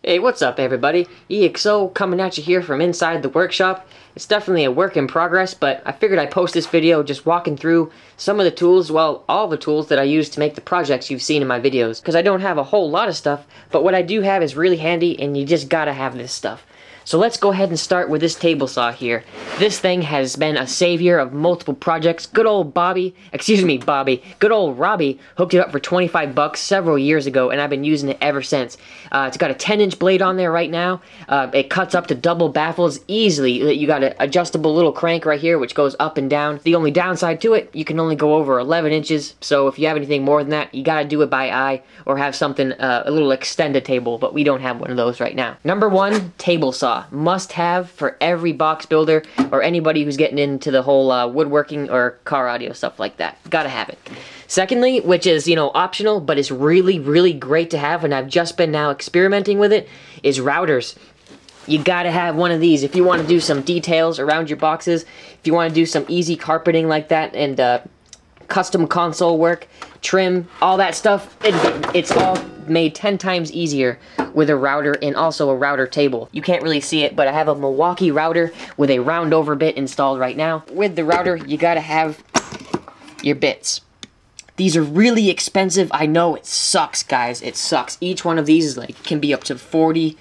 Hey, what's up everybody? EXO coming at you here from inside the workshop. It's definitely a work in progress, but I figured I'd post this video just walking through some of the tools, well, all the tools that I use to make the projects you've seen in my videos. Because I don't have a whole lot of stuff, but what I do have is really handy and you just gotta have this stuff. So let's go ahead and start with this table saw here. This thing has been a savior of multiple projects. Good old Robbie hooked it up for 25 bucks several years ago, and I've been using it ever since. It's got a 10-inch blade on there right now. It cuts up to double baffles easily. You got an adjustable little crank right here which goes up and down. The only downside to it, you can only go over 11 inches, so if you have anything more than that, you gotta do it by eye or have something, a little extended table, but we don't have one of those right now. Number one, table saw. Must have for every box builder or anybody who's getting into the whole woodworking or car audio stuff like that. Gotta have it. Secondly, which is, you know, optional, but it's really great to have, and I've just been now experimenting with it, is routers. You gotta have one of these if you want to do some details around your boxes, if you want to do some easy carpeting like that, and custom console work, trim, all that stuff. It's all made 10 times easier with a router and also a router table. You can't really see it, but I have a Milwaukee router with a round over bit installed right now. With the router, you gotta have your bits. These are really expensive. I know it sucks, guys. It sucks. Each one of these is like, can be up to 40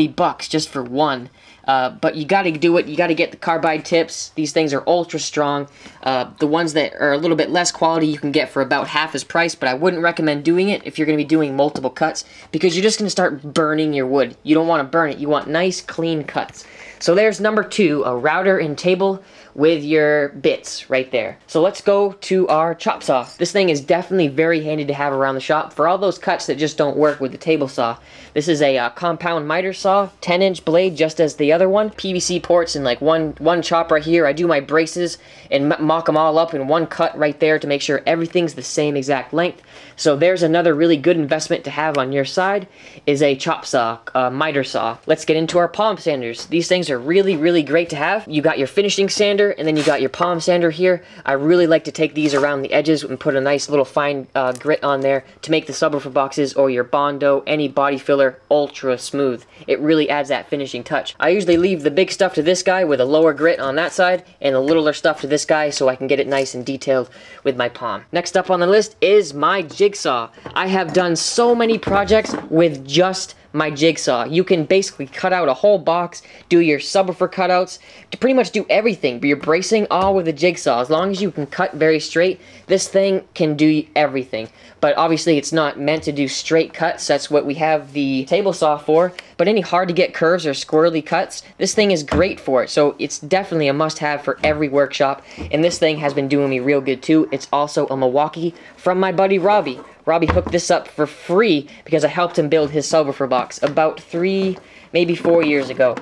bucks just for one. But you gotta do it. You gotta get the carbide tips. These things are ultra strong. The ones that are a little bit less quality you can get for about half as price, but I wouldn't recommend doing it if you're gonna be doing multiple cuts, because you're just gonna start burning your wood. You don't want to burn it. You want nice, clean cuts. So there's number two, a router and table with your bits right there. So let's go to our chop saw. This thing is definitely very handy to have around the shop for all those cuts that just don't work with the table saw. This is a compound miter saw, 10-inch blade just as the other one. PVC ports and like one chop right here. I do my braces and mock them all up in one cut right there to make sure everything's the same exact length. So there's another really good investment to have on your side, is a chop saw, miter saw. Let's get into our palm sanders. These things are really great to have. You got your finishing sander, and then you got your palm sander here. I really like to take these around the edges and put a nice little fine grit on there to make the subwoofer boxes or your Bondo, any body filler, ultra smooth. It really adds that finishing touch. I usually leave the big stuff to this guy with a lower grit on that side, and the littler stuff to this guy so I can get it nice and detailed with my palm. Next up on the list is my jigsaw. I have done so many projects with just my jigsaw. You can basically cut out a whole box, do your subwoofer cutouts, to pretty much do everything, but you're bracing all with a jigsaw. As long as you can cut very straight, this thing can do everything. But obviously it's not meant to do straight cuts. That's what we have the table saw for. But any hard to get curves or squirrely cuts, this thing is great for it. So it's definitely a must-have for every workshop, and this thing has been doing me real good too. It's also a Milwaukee from my buddy Robbie. Robbie hooked this up for free because I helped him build his subwoofer box about 3, maybe 4 years ago.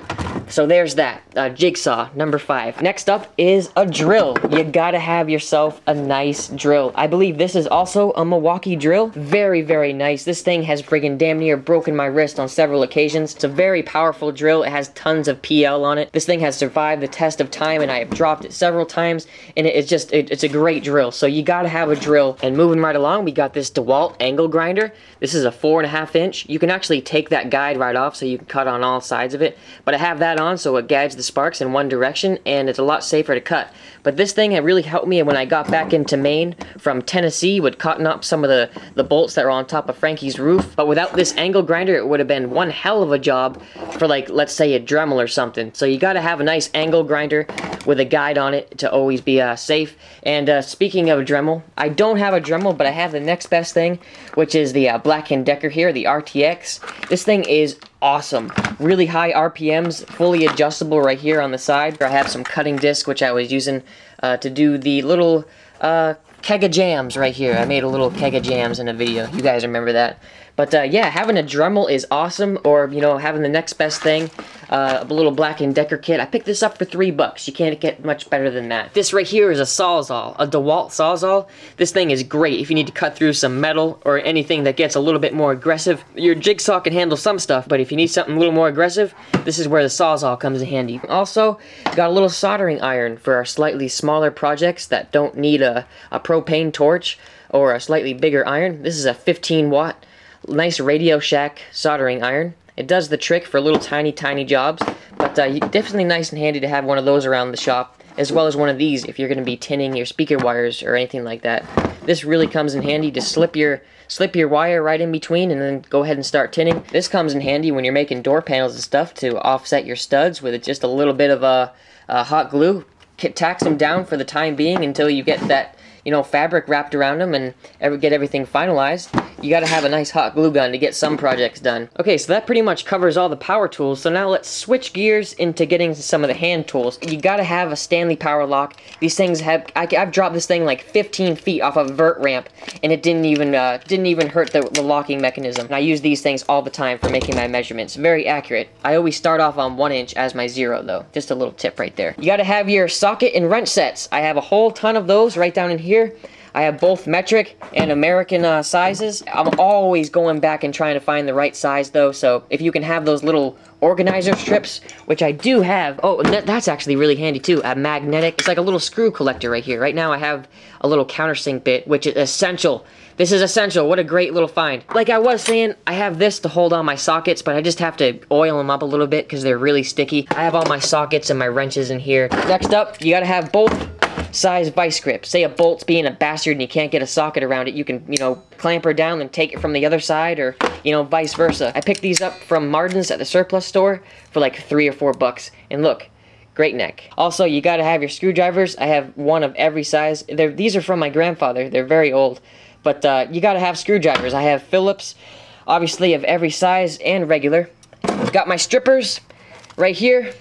So there's that, jigsaw, number 5. Next up is a drill. You gotta have yourself a nice drill. I believe this is also a Milwaukee drill. Very nice. This thing has friggin' damn near broken my wrist on several occasions. It's a very powerful drill. It has tons of PL on it. This thing has survived the test of time, and I have dropped it several times, and it's a great drill. So you gotta have a drill. And moving right along, we got this Dewalt angle grinder. This is a 4.5 inch. You can actually take that guide right off so you can cut on all sides of it, but I have that on so it guides the sparks in one direction, and it's a lot safer to cut. But this thing had really helped me when I got back into Maine from Tennessee with cutting up some of the bolts that were on top of Frankie's roof. But without this angle grinder, it would have been one hell of a job for, like, let's say a Dremel or something. So you gotta have a nice angle grinder with a guide on it to always be safe. And speaking of a Dremel, I don't have a Dremel, but I have the next best thing, which is the Black & Decker here, the RTX. This thing is awesome. Really high RPMs, fully adjustable right here on the side. I have some cutting disc, which I was using to do the little keg of jams right here. I made a little keg of jams in a video. You guys remember that. But yeah, having a Dremel is awesome, or, you know, having the next best thing, a little Black & Decker kit. I picked this up for $3. You can't get much better than that. This right here is a Sawzall, a Dewalt Sawzall. This thing is great if you need to cut through some metal or anything that gets a little bit more aggressive. Your jigsaw can handle some stuff, but if you need something a little more aggressive, this is where the Sawzall comes in handy. Also, got a little soldering iron for our slightly smaller projects that don't need a propane torch or a slightly bigger iron. This is a 15 watt nice Radio Shack soldering iron. It does the trick for little tiny jobs, but definitely nice and handy to have one of those around the shop, as well as one of these if you're going to be tinning your speaker wires or anything like that. This really comes in handy to slip your wire right in between and then go ahead and start tinning. This comes in handy when you're making door panels and stuff to offset your studs with just a little bit of hot glue. Tacks them down for the time being until you get that, you know, fabric wrapped around them and get everything finalized. You gotta have a nice hot glue gun to get some projects done. Okay, so that pretty much covers all the power tools. So now let's switch gears into getting to some of the hand tools. You gotta have a Stanley PowerLock. These things have, I've dropped this thing like 15 feet off a vert ramp, and it didn't even hurt the locking mechanism. And I use these things all the time for making my measurements. Very accurate. I always start off on 1 inch as my 0 though. Just a little tip right there. You gotta have your socket and wrench sets. I have a whole ton of those right down in here. I have both metric and American sizes. I'm always going back and trying to find the right size though, so if you can have those little organizer strips, which I do have. Oh, and that's actually really handy too, a magnetic. It's like a little screw collector right here. Right now I have a little Countersink bit, which is essential. This is essential. What a great little find. Like I was saying, I have this to hold on my sockets, but I just have to oil them up a little bit because they're really sticky. I have all my sockets and my wrenches in here. Next up, you gotta have both size vice grip. Say a bolt's being a bastard and you can't get a socket around it, you can, you know, clamp her down and take it from the other side, or, you know, vice versa. I picked these up from Martin's at the surplus store for like $3 or $4, and look, great neck. Also, you gotta have your screwdrivers. I have one of every size. These are from my grandfather. They're very old, but you gotta have screwdrivers. I have Phillips, obviously of every size and regular. Got my strippers right here.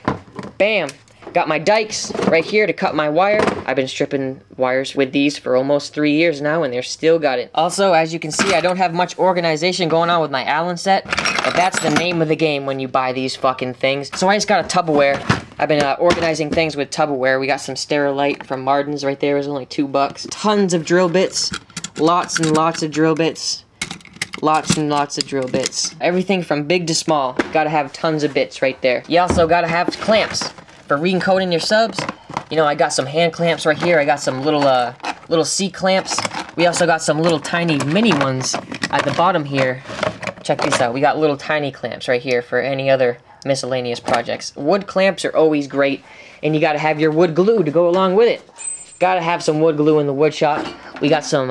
Bam. Got my Dykes right here to cut my wire. I've been stripping wires with these for almost 3 years now, and they're still got it. Also, as you can see, I don't have much organization going on with my Allen set, but that's the name of the game when you buy these fucking things. So I just got a Tupperware. I've been organizing things with Tupperware. We got some Sterilite from Martin's right there. It was only $2. Tons of drill bits. Lots and lots of drill bits. Lots and lots of drill bits. Everything from big to small. Gotta have tons of bits right there. You also gotta have clamps for recoating your subs. You know, I got some hand clamps right here. I got some little C clamps. We also got some little tiny mini ones at the bottom here. Check this out. We got little tiny clamps right here for any other miscellaneous projects. Wood clamps are always great, and you gotta have your wood glue to go along with it. Gotta have some wood glue in the wood shop. We got some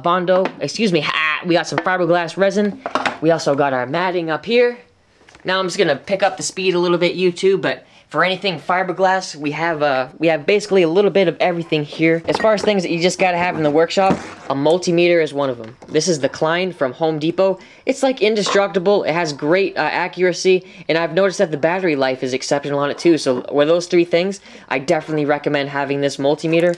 Bondo, we got some fiberglass resin. We also got our matting up here. Now I'm just gonna pick up the speed a little bit, YouTube, but for anything fiberglass, we have basically a little bit of everything here. As far as things that you just gotta have in the workshop, a multimeter is one of them. This is the Klein from Home Depot. It's like indestructible. It has great accuracy, and I've noticed that the battery life is exceptional on it too. So with those 3 things, I definitely recommend having this multimeter.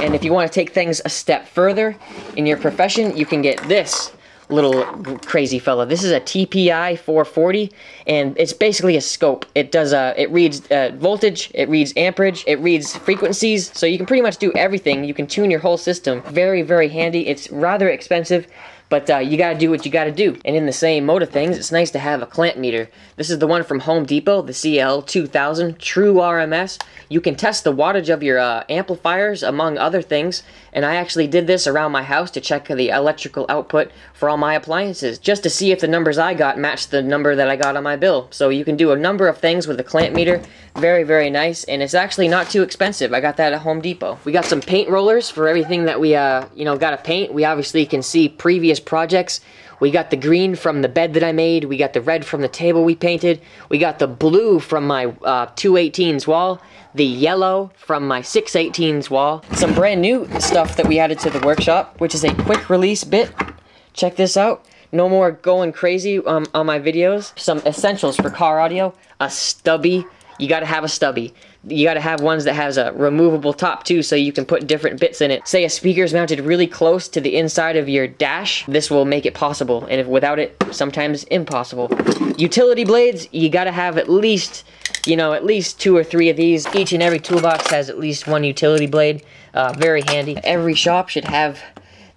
And if you want to take things a step further in your profession, you can get this little crazy fella. This is a TPI 440, and it's basically a scope. It does it reads voltage, it reads amperage, it reads frequencies, so you can pretty much do everything. You can tune your whole system. Very, very handy. It's rather expensive, but you gotta do what you gotta do. And in the same mode of things, it's nice to have a clamp meter. This is the one from Home Depot, the CL2000 True RMS. You can test the wattage of your amplifiers, among other things, and I actually did this around my house to check the electrical output for all my appliances, just to see if the numbers I got matched the number that I got on my bill. So you can do a number of things with the clamp meter. Very, very nice, and it's actually not too expensive. I got that at Home Depot. We got some paint rollers for everything that we, you know, gotta paint. We obviously can see previous projects. We got the green from the bed that I made. We got the red from the table we painted. We got the blue from my 218s wall. The yellow from my 618s wall. Some brand new stuff that we added to the workshop, which is a quick release bit. Check this out. No more going crazy on my videos. Some essentials for car audio. A stubby. You gotta have a stubby. You gotta have ones that has a removable top too, so you can put different bits in it. Say a speaker's mounted really close to the inside of your dash, this will make it possible, and if without it, sometimes impossible. Utility blades, you gotta have at least, you know, at least 2 or 3 of these. Each and every toolbox has at least 1 utility blade. Very handy. Every shop should have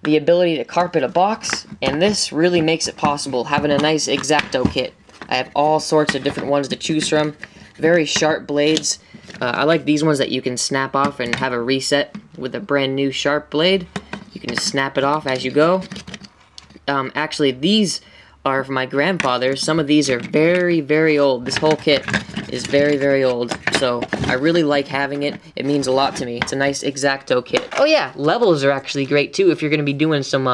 the ability to carpet a box, and this really makes it possible, having a nice X-Acto kit. I have all sorts of different ones to choose from. Very sharp blades. I like these ones that you can snap off and have a reset with a brand new sharp blade. You can just snap it off as you go. Actually, these are from my grandfather. Some of these are very, very old. This whole kit is very, very old. So I really like having it. It means a lot to me. It's a nice X-Acto kit. Oh yeah, levels are actually great too if you're gonna be doing some,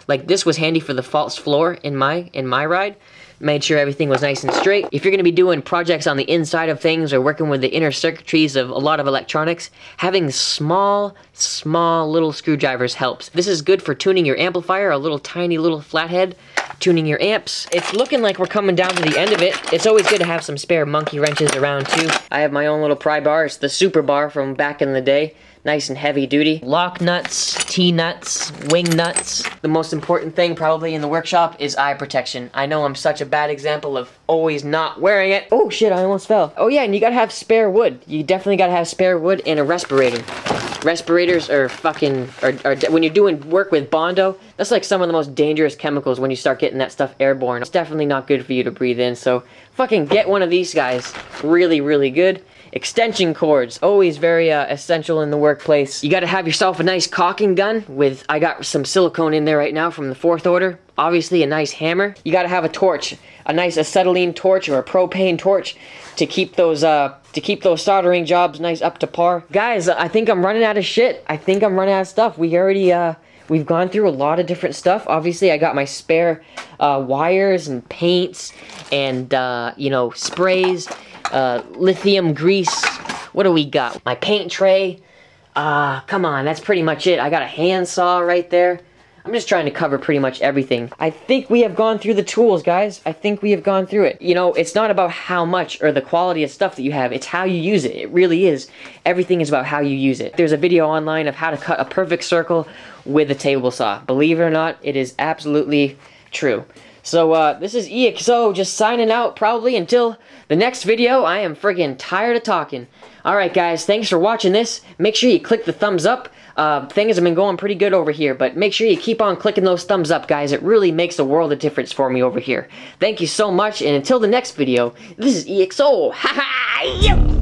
like this was handy for the false floor in my ride. Made sure everything was nice and straight. If you're gonna be doing projects on the inside of things or working with the inner circuitries of a lot of electronics, having small little screwdrivers helps. This is good for tuning your amplifier, a little tiny little flathead, tuning your amps. It's looking like we're coming down to the end of it. It's always good to have some spare monkey wrenches around too. I have my own little pry bar. It's the super bar from back in the day. Nice and heavy duty. Lock nuts, T-nuts, wing nuts. The most important thing probably in the workshop is eye protection. I know I'm such a bad example of always not wearing it. Oh shit, I almost fell. Oh yeah, and you gotta have spare wood. You definitely gotta have spare wood and a respirator. Respirators are fucking, when you're doing work with Bondo, that's like some of the most dangerous chemicals when you start getting that stuff airborne. It's definitely not good for you to breathe in, so fucking get one of these guys. Really, really good. Extension cords, always very essential in the workplace. You gotta have yourself a nice caulking gun with, I got some silicone in there right now from the 4th order. Obviously a nice hammer. You gotta have a torch, a nice acetylene torch or a propane torch to keep those soldering jobs nice up to par. Guys, I think I'm running out of shit. I think I'm running out of stuff. We already, we've gone through a lot of different stuff. Obviously, I got my spare wires and paints and, you know, sprays. Lithium grease. What do we got? My paint tray. Come on, that's pretty much it. I got a handsaw right there. I'm just trying to cover pretty much everything. I think we have gone through the tools, guys. I think we have gone through it. You know, it's not about how much or the quality of stuff that you have. It's how you use it. It really is. Everything is about how you use it. There's a video online of how to cut a perfect circle with a table saw. Believe it or not, it is absolutely true. So, this is EXO just signing out probably until the next video. I am friggin' tired of talking. Alright guys, thanks for watching this. Make sure you click the thumbs up. Things have been going pretty good over here, but make sure you keep on clicking those thumbs up, guys. It really makes a world of difference for me over here. Thank you so much, and until the next video, this is EXO. Ha ha!